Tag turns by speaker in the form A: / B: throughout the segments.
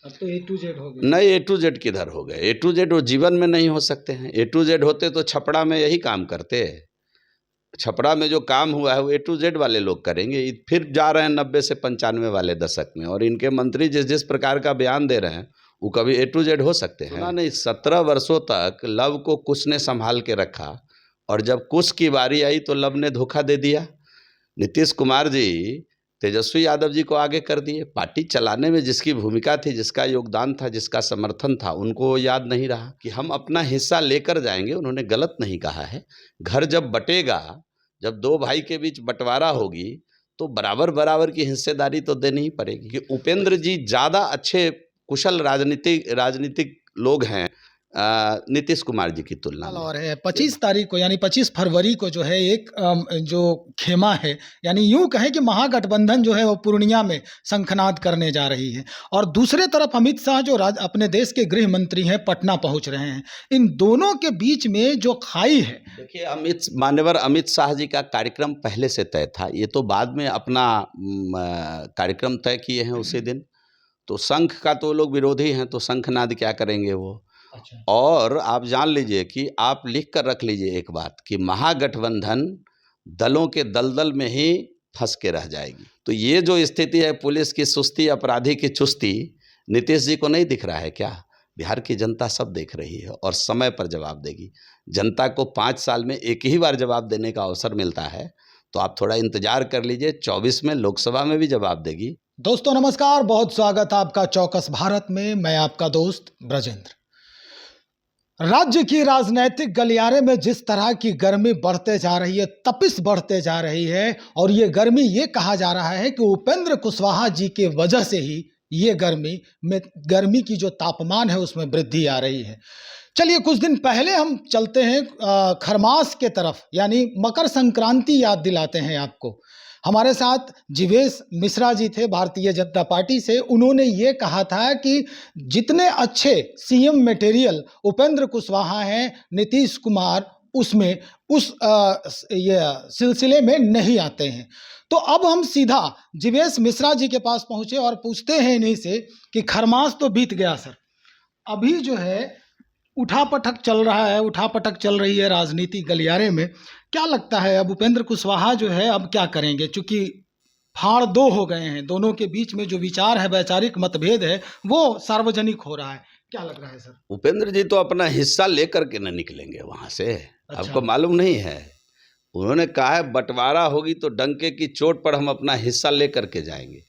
A: अब तो A to Z हो गया।
B: नहीं, A to Z किधर हो गए? A to Z वो जीवन में नहीं हो सकते हैं। A to Z होते तो छपड़ा में यही काम करते। छपरा में जो काम हुआ है वो A to Z वाले लोग करेंगे। फिर जा रहे हैं 90 से 95 वाले दशक में, और इनके मंत्री जिस जिस प्रकार का बयान दे रहे हैं वो कभी A to Z हो सकते हैं? सुना नहीं, 17 वर्षों तक लव को कुश ने संभाल के रखा, और जब कुश की बारी आई तो लव ने धोखा दे दिया। नीतीश कुमार जी तेजस्वी यादव जी को आगे कर दिए। पार्टी चलाने में जिसकी भूमिका थी, जिसका योगदान था, जिसका समर्थन था, उनको याद नहीं रहा कि हम अपना हिस्सा लेकर जाएंगे। उन्होंने गलत नहीं कहा है। घर जब बटेगा, जब दो भाई के बीच बंटवारा होगी, तो बराबर बराबर की हिस्सेदारी तो देनी ही पड़ेगी। कि उपेंद्र जी ज़्यादा अच्छे कुशल राजनीतिक लोग हैं नीतीश कुमार जी की तुलना में।
A: और 25 तारीख को यानी 25 फरवरी को जो है एक जो खेमा है, यानी यूं कहें कि महागठबंधन जो है वो पूर्णिया में शंखनाद करने जा रही है, और दूसरे तरफ अमित शाह जो अपने देश के गृह मंत्री हैं पटना पहुंच रहे हैं। इन दोनों के बीच में जो खाई है,
B: देखिए, मान्यवर अमित शाह जी का कार्यक्रम पहले से तय था। ये तो बाद में अपना कार्यक्रम तय किए हैं उसी दिन। तो शंख का तो लोग विरोधी हैं, तो शंखनाद क्या करेंगे वो।
A: अच्छा।
B: और आप जान लीजिए कि आप लिख कर रख लीजिए एक बात, कि महागठबंधन दलों के दलदल में ही फंस के रह जाएगी। तो ये जो स्थिति है, पुलिस की सुस्ती, अपराधी की चुस्ती, नीतीश जी को नहीं दिख रहा है क्या? बिहार की जनता सब देख रही है, और समय पर जवाब देगी। जनता को 5 साल में एक ही बार जवाब देने का अवसर मिलता है, तो आप थोड़ा इंतजार कर लीजिए। 24 में लोकसभा में भी जवाब देगी।
A: दोस्तों नमस्कार, बहुत स्वागत है आपका चौकस भारत में। मैं आपका दोस्त ब्रजेंद्र। राज्य की राजनीतिक गलियारे में जिस तरह की गर्मी बढ़ते जा रही है, तपिश बढ़ते जा रही है, और ये गर्मी ये कहा जा रहा है कि उपेंद्र कुशवाहा जी के वजह से ही ये गर्मी की जो तापमान है उसमें वृद्धि आ रही है। चलिए कुछ दिन पहले हम चलते हैं खरमास के तरफ, यानी मकर संक्रांति याद दिलाते हैं आपको। हमारे साथ जीवेश मिश्रा जी थे भारतीय जनता पार्टी से। उन्होंने ये कहा था कि जितने अच्छे सीएम मटेरियल उपेंद्र कुशवाहा हैं, नीतीश कुमार उसमें ये सिलसिले में नहीं आते हैं। तो अब हम सीधा जीवेश मिश्रा जी के पास पहुंचे और पूछते हैं इन्हीं से कि खरमास तो बीत गया सर, अभी जो है उठापटक चल रहा है, उठापटक चल रही है राजनीति गलियारे में। क्या लगता है अब उपेंद्र कुशवाहा जो है अब क्या करेंगे? चूंकि फाड़ दो हो गए हैं, दोनों के बीच में जो विचार है, वैचारिक मतभेद है, वो सार्वजनिक हो रहा है। क्या लग रहा है सर?
B: उपेंद्र जी तो अपना हिस्सा लेकर के न निकलेंगे वहां से।
A: अच्छा।
B: आपको मालूम नहीं है, उन्होंने कहा है बंटवारा होगी तो डंके की चोट पर हम अपना हिस्सा लेकर के जाएंगे।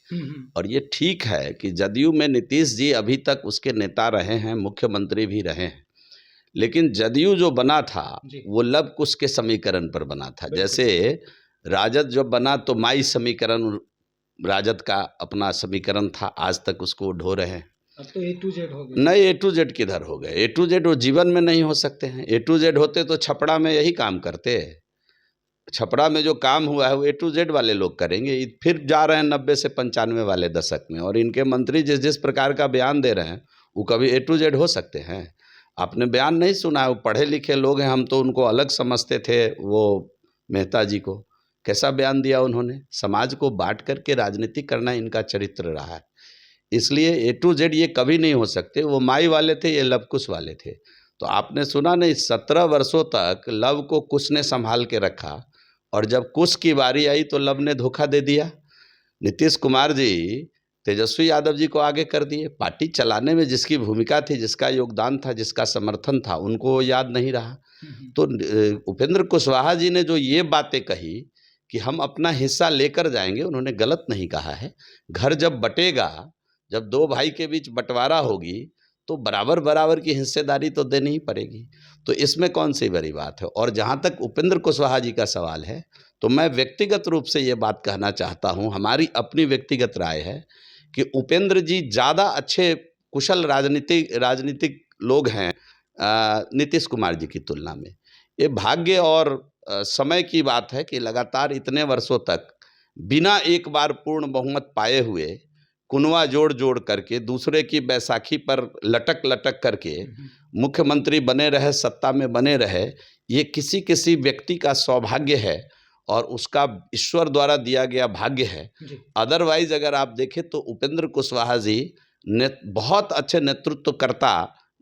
B: और ये ठीक है कि जदयू में नीतीश जी अभी तक उसके नेता रहे हैं, मुख्यमंत्री भी रहे हैं, लेकिन जदयू जो बना था वो लव कुश के समीकरण पर बना था। जैसे राजद जब बना तो माई समीकरण राजद का अपना समीकरण था, आज तक उसको ढो रहे हैं।
A: अब तो A to Z हो गया।
B: नहीं, A to Z किधर हो गए? A to Z वो जीवन में नहीं हो सकते हैं। A to Z होते तो छपड़ा में यही काम करते। छपरा में जो काम हुआ है वो A to Z वाले लोग करेंगे। फिर जा रहे हैं 90 से 95 वाले दशक में, और इनके मंत्री जिस जिस प्रकार का बयान दे रहे हैं वो कभी A to Z हो सकते हैं? आपने बयान नहीं सुना है? वो पढ़े लिखे लोग हैं, हम तो उनको अलग समझते थे। वो मेहता जी को कैसा बयान दिया उन्होंने? समाज को बांट करके राजनीति करना इनका चरित्र रहा है, इसलिए A to Z ये कभी नहीं हो सकते। वो माई वाले थे, ये लव कुश वाले थे। तो आपने सुना नहीं, 17 वर्षों तक लव को कुश ने संभाल के रखा, और जब कुश की बारी आई तो लव ने धोखा दे दिया। नीतीश कुमार जी तेजस्वी यादव जी को आगे कर दिए। पार्टी चलाने में जिसकी भूमिका थी, जिसका योगदान था, जिसका समर्थन था, उनको याद नहीं रहा। तो उपेंद्र कुशवाहा जी ने जो ये बातें कही कि हम अपना हिस्सा लेकर जाएंगे, उन्होंने गलत नहीं कहा है। घर जब बटेगा, जब दो भाई के बीच बंटवारा होगी, तो बराबर बराबर की हिस्सेदारी तो देनी ही पड़ेगी। तो इसमें कौन सी बड़ी बात है? और जहाँ तक उपेंद्र कुशवाहा जी का सवाल है, तो मैं व्यक्तिगत रूप से ये बात कहना चाहता हूँ, हमारी अपनी व्यक्तिगत राय है कि उपेंद्र जी ज़्यादा अच्छे कुशल राजनीतिक लोग हैं नीतीश कुमार जी की तुलना में। ये भाग्य और समय की बात है कि लगातार इतने वर्षों तक बिना एक बार पूर्ण बहुमत पाए हुए, कुनवा जोड़ जोड़ करके, दूसरे की बैसाखी पर लटक लटक करके मुख्यमंत्री बने रहे, सत्ता में बने रहे। ये किसी किसी व्यक्ति का सौभाग्य है और उसका ईश्वर द्वारा दिया गया भाग्य है। अदरवाइज अगर आप देखें तो उपेंद्र कुशवाहा जी बहुत अच्छे नेतृत्वकर्ता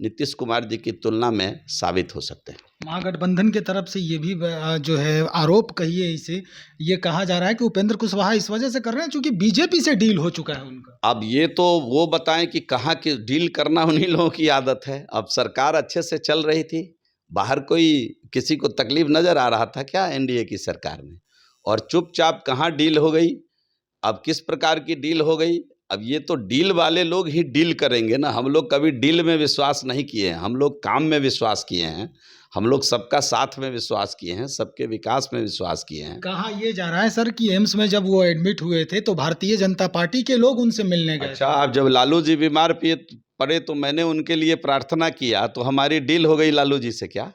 B: नीतीश कुमार जी की तुलना में साबित हो सकते हैं।
A: महागठबंधन की तरफ से ये भी जो है आरोप कहिए इसे, ये कहा जा रहा है कि उपेंद्र कुशवाहा इस वजह से कर रहे हैं क्योंकि बीजेपी से डील हो चुका है उनका।
B: अब ये तो वो बताएं कि कहाँ की डील करना उन्हीं लोगों की आदत है। अब सरकार अच्छे से चल रही थी, बाहर कोई किसी को तकलीफ नजर आ रहा था क्या एनडीए की सरकार में? और चुपचाप कहाँ डील हो गई, अब किस प्रकार की डील हो गई? अब ये तो डील वाले लोग ही डील करेंगे ना। हम लोग कभी डील में विश्वास नहीं किए हैं, हम लोग काम में विश्वास किए हैं, हम लोग सबका साथ में विश्वास किए हैं, सबके विकास में विश्वास किए हैं।
A: कहा ये जा रहा है सर कि एम्स में जब वो एडमिट हुए थे तो भारतीय जनता पार्टी के लोग उनसे मिलने गए।
B: अच्छा, अब जब लालू जी बीमार पड़े तो मैंने उनके लिए प्रार्थना किया, तो हमारी डील हो गई लालू जी से क्या?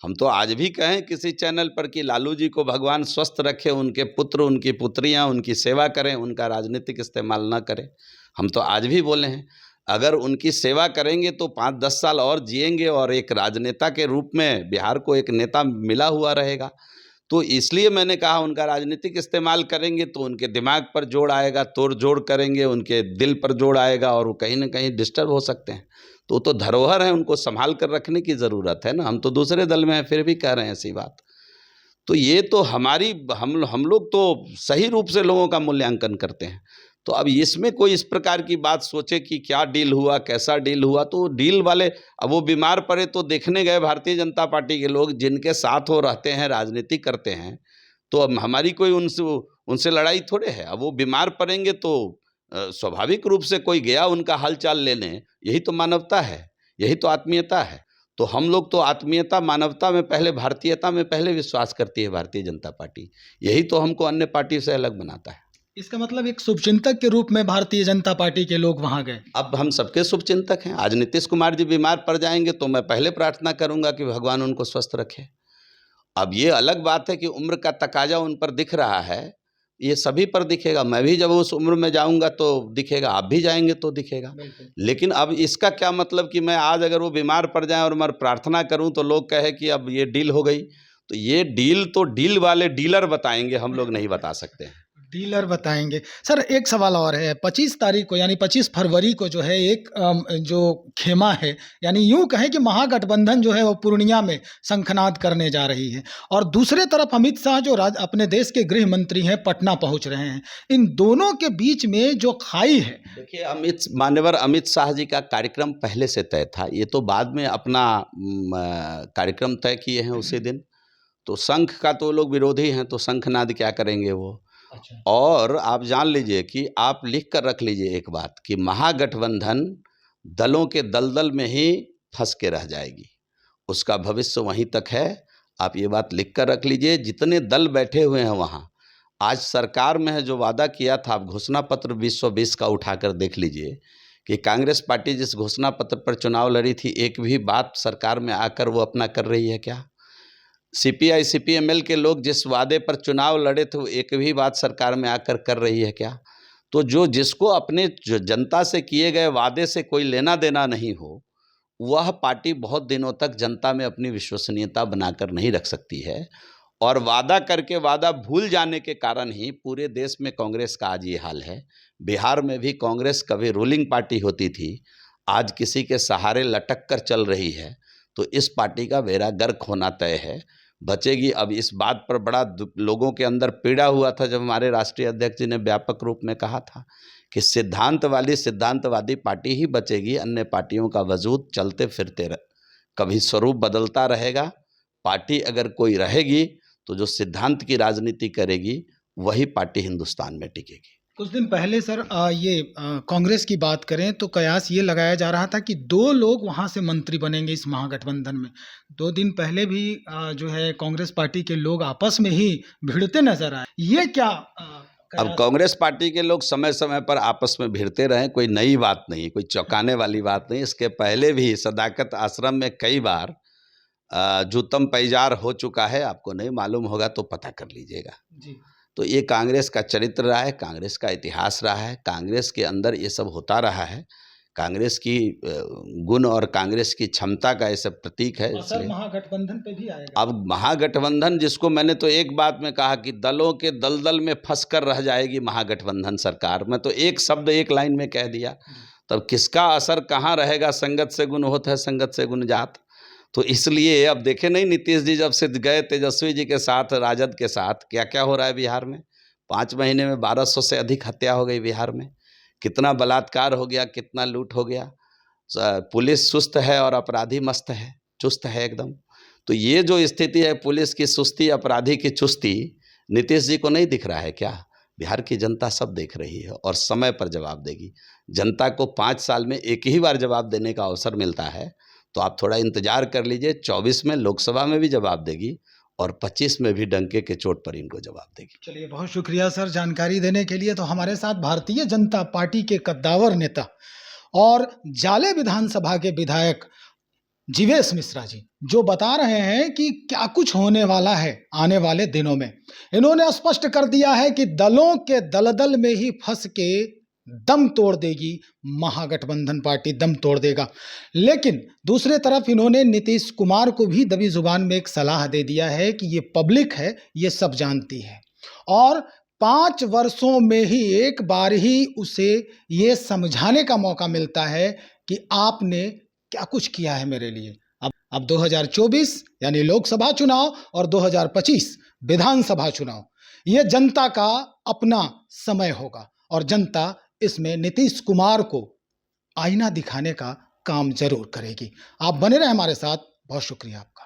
B: हम तो आज भी कहें किसी चैनल पर कि लालू जी को भगवान स्वस्थ रखे, उनके पुत्र उनकी पुत्रियां उनकी सेवा करें, उनका राजनीतिक इस्तेमाल ना करें। हम तो आज भी बोले हैं, अगर उनकी सेवा करेंगे तो 5-10 साल और जिएंगे और एक राजनेता के रूप में बिहार को एक नेता मिला हुआ रहेगा। तो इसलिए मैंने कहा उनका राजनीतिक इस्तेमाल करेंगे तो उनके दिमाग पर जोड़ आएगा, तोड़ जोड़ करेंगे, उनके दिल पर जोड़ आएगा और वो कहीं ना कहीं डिस्टर्ब हो सकते हैं। तो वो तो धरोहर है, उनको संभाल कर रखने की ज़रूरत है ना। हम तो दूसरे दल में हैं, फिर भी कह रहे हैं ऐसी बात। तो ये तो हमारी हम लोग तो सही रूप से लोगों का मूल्यांकन करते हैं। तो अब इसमें कोई इस प्रकार की बात सोचे कि क्या डील हुआ, कैसा डील हुआ, तो डील वाले अब वो बीमार पड़े तो देखने गए भारतीय जनता पार्टी के लोग, जिनके साथ वो रहते हैं, राजनीति करते हैं। तो अब हमारी कोई उनसे लड़ाई थोड़े है। अब वो बीमार पड़ेंगे तो स्वाभाविक रूप से कोई गया उनका हालचाल लेने। यही तो मानवता है, यही तो आत्मीयता है। तो हम लोग तो आत्मीयता, मानवता में पहले, भारतीयता में पहले विश्वास करती है भारतीय जनता पार्टी। यही तो हमको अन्य पार्टी से अलग बनाता है।
A: इसका मतलब एक शुभचिंतक के रूप में भारतीय जनता पार्टी के लोग वहां गए।
B: अब हम सबके शुभचिंतक हैं। आज नीतीश कुमार जी बीमार पड़ जाएंगे तो मैं पहले प्रार्थना करूंगा कि भगवान उनको स्वस्थ रखे। अब ये अलग बात है कि उम्र का तकाजा उन पर दिख रहा है, ये सभी पर दिखेगा। मैं भी जब उस उम्र में जाऊंगा तो दिखेगा, आप भी जाएंगे तो दिखेगा। लेकिन अब इसका क्या मतलब कि मैं आज अगर वो बीमार पड़ जाए और मैं प्रार्थना करूं तो लोग कहे कि अब ये डील हो गई। तो ये डील तो डील वाले डीलर बताएंगे, हम लोग नहीं बता सकते हैं।
A: डीलर बताएंगे। सर एक सवाल और है, 25 तारीख को यानी 25 फरवरी को जो है एक जो खेमा है, यानी यूं कहें कि महागठबंधन जो है वो पूर्णिया में शंखनाद करने जा रही है, और दूसरे तरफ अमित शाह जो अपने देश के गृह मंत्री हैं पटना पहुंच रहे हैं। इन दोनों के बीच में जो खाई है,
B: देखिए, मान्यवर अमित शाह जी का कार्यक्रम पहले से तय था। ये तो बाद में अपना कार्यक्रम तय किए हैं उसी दिन। तो शंख का तो लोग विरोधी हैं, तो शंखनाद क्या करेंगे वो।
A: अच्छा।
B: और आप जान लीजिए कि आप लिख कर रख लीजिए एक बात, कि महागठबंधन दलों के दलदल में ही फंस के रह जाएगी, उसका भविष्य वहीं तक है। आप ये बात लिख कर रख लीजिए। जितने दल बैठे हुए हैं वहाँ, आज सरकार में है, जो वादा किया था, आप घोषणा पत्र 2020 का उठाकर देख लीजिए कि कांग्रेस पार्टी जिस घोषणा पत्र पर चुनाव लड़ी थी, एक भी बात सरकार में आकर वो अपना कर रही है क्या? सीपीआई सीपीएमएल के लोग जिस वादे पर चुनाव लड़े थे, वो एक भी बात सरकार में आकर कर रही है क्या? तो जिसको अपने जनता से किए गए वादे से कोई लेना देना नहीं हो, वह पार्टी बहुत दिनों तक जनता में अपनी विश्वसनीयता बनाकर नहीं रख सकती है। और वादा करके वादा भूल जाने के कारण ही पूरे देश में कांग्रेस का आज ये हाल है। बिहार में भी कांग्रेस कभी रूलिंग पार्टी होती थी, आज किसी के सहारे लटक कर चल रही है। तो इस पार्टी का बेड़ा गर्क होना तय है, बचेगी। अब इस बात पर बड़ा लोगों के अंदर पीड़ा हुआ था जब हमारे राष्ट्रीय अध्यक्ष जी ने व्यापक रूप में कहा था कि सिद्धांतवादी पार्टी ही बचेगी, अन्य पार्टियों का वजूद चलते फिरते कभी स्वरूप बदलता रहेगा। पार्टी अगर कोई रहेगी तो जो सिद्धांत की राजनीति करेगी वही पार्टी हिंदुस्तान में टिकेगी।
A: कुछ दिन पहले सर कांग्रेस की बात करें तो कयास ये लगाया जा रहा था कि 2 लोग वहां से मंत्री बनेंगे इस महागठबंधन में। 2 दिन पहले भी जो है कांग्रेस पार्टी के लोग आपस में ही भिड़ते नजर आए। ये क्या
B: अब कांग्रेस पार्टी के लोग समय समय पर आपस में भिड़ते रहे, कोई नई बात नहीं, कोई चौंकाने वाली बात नहीं। इसके पहले भी सदाकत आश्रम में कई बार जूतम पैजार हो चुका है, आपको नहीं मालूम होगा तो पता कर लीजिएगा
A: जी।
B: तो ये कांग्रेस का चरित्र रहा है, कांग्रेस का इतिहास रहा है, कांग्रेस के अंदर ये सब होता रहा है। कांग्रेस की गुण और कांग्रेस की क्षमता का ऐसा प्रतीक है।
A: असर महागठबंधन पे भी आएगा।
B: अब महागठबंधन, जिसको मैंने तो एक बात में कहा कि दलों के दलदल में फंस कर रह जाएगी महागठबंधन सरकार, मैं तो एक शब्द एक लाइन में कह दिया। तब किसका असर कहाँ रहेगा? संगत से गुण होत है, संगत से गुण जात। तो इसलिए अब देखे नहीं, नीतीश जी जब से गए तेजस्वी जी के साथ, राजद के साथ, क्या क्या हो रहा है बिहार में। 5 महीने में 1200 से अधिक हत्या हो गई बिहार में। कितना बलात्कार हो गया, कितना लूट हो गया। पुलिस सुस्त है और अपराधी मस्त है, चुस्त है एकदम। तो ये जो स्थिति है, पुलिस की सुस्ती, अपराधी की चुस्ती, नीतीश जी को नहीं दिख रहा है क्या? बिहार की जनता सब देख रही है और समय पर जवाब देगी। जनता को 5 साल में एक ही बार जवाब देने का अवसर मिलता है, तो आप थोड़ा इंतजार कर लीजिए। 24 में लोकसभा में भी जवाब देगी और 25 में भी डंके के चोट पर इनको जवाब देगी।
A: चलिए, बहुत शुक्रिया सर जानकारी देने के लिए। तो हमारे साथ भारतीय जनता पार्टी के कद्दावर नेता और जाले विधानसभा के विधायक जीवेश मिश्रा जी, जो बता रहे हैं कि क्या कुछ होने वाला है आने वाले दिनों में। इन्होंने स्पष्ट कर दिया है कि दलों के दलदल में ही फंस के दम तोड़ देगी महागठबंधन पार्टी, दम तोड़ देगा। लेकिन दूसरे तरफ इन्होंने नीतीश कुमार को भी दबी जुबान में एक सलाह दे दिया है कि ये पब्लिक है, ये सब जानती है, और 5 वर्षों में ही एक बार ही उसे ये समझाने का मौका मिलता है कि आपने क्या कुछ किया है मेरे लिए। अब 2024 यानी लोकसभा चुनाव और 2025 विधानसभा चुनाव, ये जनता का अपना समय होगा और जनता इसमें नीतीश कुमार को आईना दिखाने का काम जरूर करेगी। आप बने रहें हमारे साथ। बहुत शुक्रिया आपका।